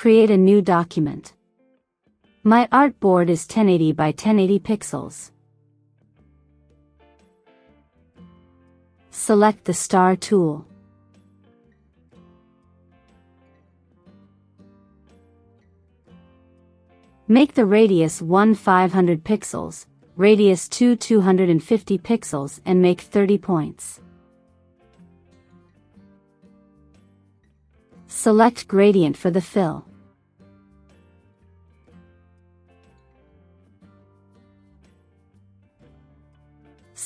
Create a new document. My artboard is 1080 by 1080 pixels. Select the star tool. Make the radius 1 500 pixels, radius 2 250 pixels and make 30 points. Select gradient for the fill.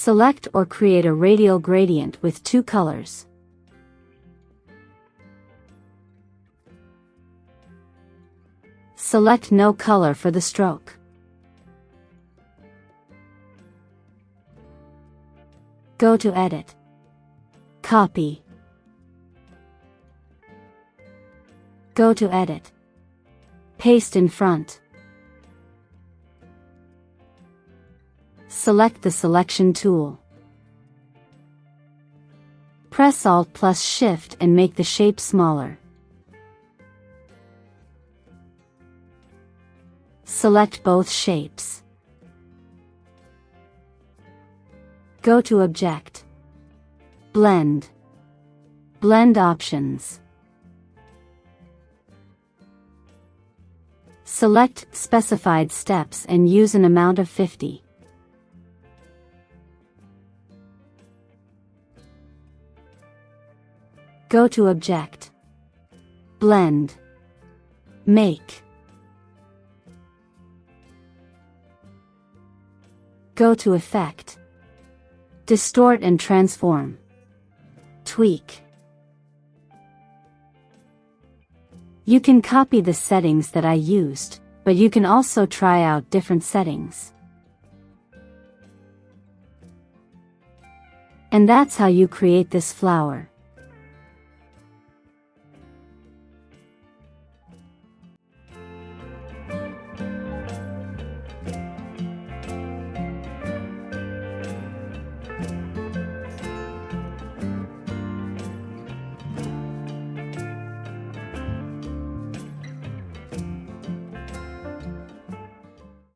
Select or create a radial gradient with 2 colors. Select no color for the stroke. Go to Edit. Copy. Go to Edit. Paste in front. Select the selection tool. Press Alt plus Shift and make the shape smaller. Select both shapes. Go to Object. Blend. Blend options. Select specified steps and use an amount of 50. Go to Object. Blend. Make. Go to Effect. Distort and transform. Tweak. You can copy the settings that I used, but you can also try out different settings. And that's how you create this flower.